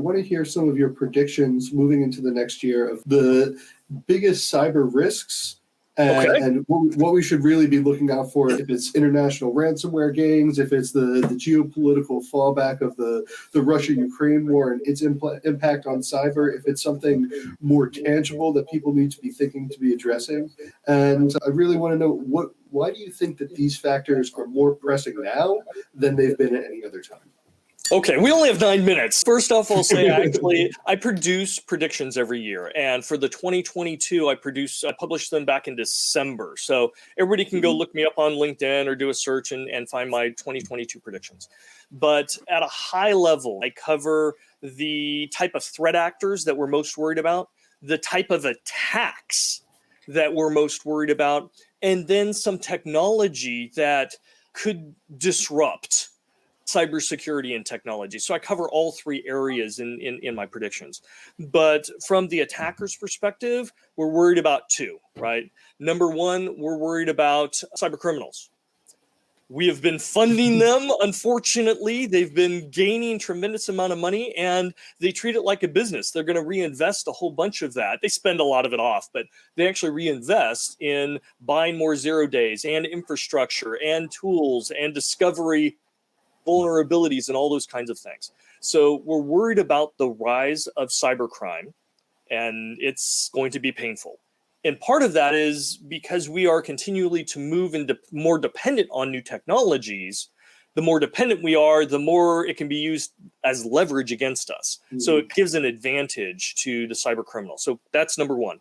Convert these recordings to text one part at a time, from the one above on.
want to hear some of your predictions moving into the next year of the biggest cyber risks and what we should really be looking out for, if it's international ransomware gangs, if it's the geopolitical fallback of the Russia-Ukraine war and its impact on cyber, if it's something more tangible that people need to be thinking to be addressing. And I really want to know, why do you think that these factors are more pressing now than they've been at any other time? Okay, we only have 9 minutes. First off, I'll say I produce predictions every year. And for the 2022, I published them back in December. So everybody can go look me up on LinkedIn or do a search and find my 2022 predictions. But at a high level, I cover the type of threat actors that we're most worried about, the type of attacks that we're most worried about, and then some technology that could disrupt cybersecurity and technology. So I cover all three areas in my predictions. But from the attacker's perspective, we're worried about two, right? Number one, we're worried about cyber criminals. We have been funding them. Unfortunately, they've been gaining tremendous amount of money and they treat it like a business. They're going to reinvest a whole bunch of that. They spend a lot of it off, but they actually reinvest in buying more 0 days and infrastructure and tools and discovery vulnerabilities and all those kinds of things. So we're worried about the rise of cybercrime, and it's going to be painful. And part of that is because we are continually to move into more dependent on new technologies. The more dependent we are, the more it can be used as leverage against us. So it gives an advantage to the cyber criminal. So that's number one.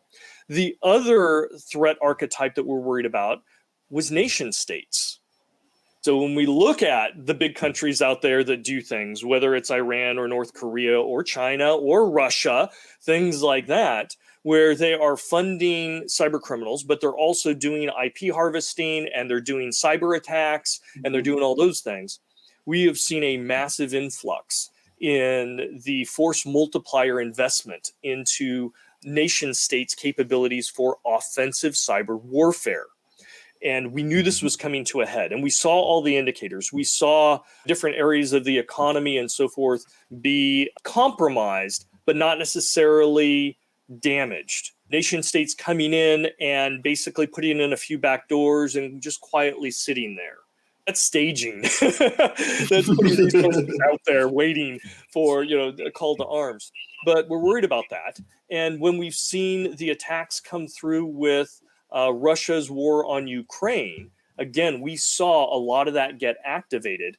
The other threat archetype that we're worried about was nation states. So when we look at the big countries out there that do things, whether it's Iran or North Korea or China or Russia, things like that, where they are funding cyber criminals, but they're also doing IP harvesting and they're doing cyber attacks and they're doing all those things, we have seen a massive influx in the force multiplier investment into nation states' capabilities for offensive cyber warfare. And we knew this was coming to a head. And we saw all the indicators. We saw different areas of the economy and so forth be compromised, but not necessarily damaged. Nation states coming in and basically putting in a few back doors and just quietly sitting there. That's staging. That's putting resources out there waiting for, a call to arms. But we're worried about that. And when we've seen the attacks come through with Russia's war on Ukraine, again, we saw a lot of that get activated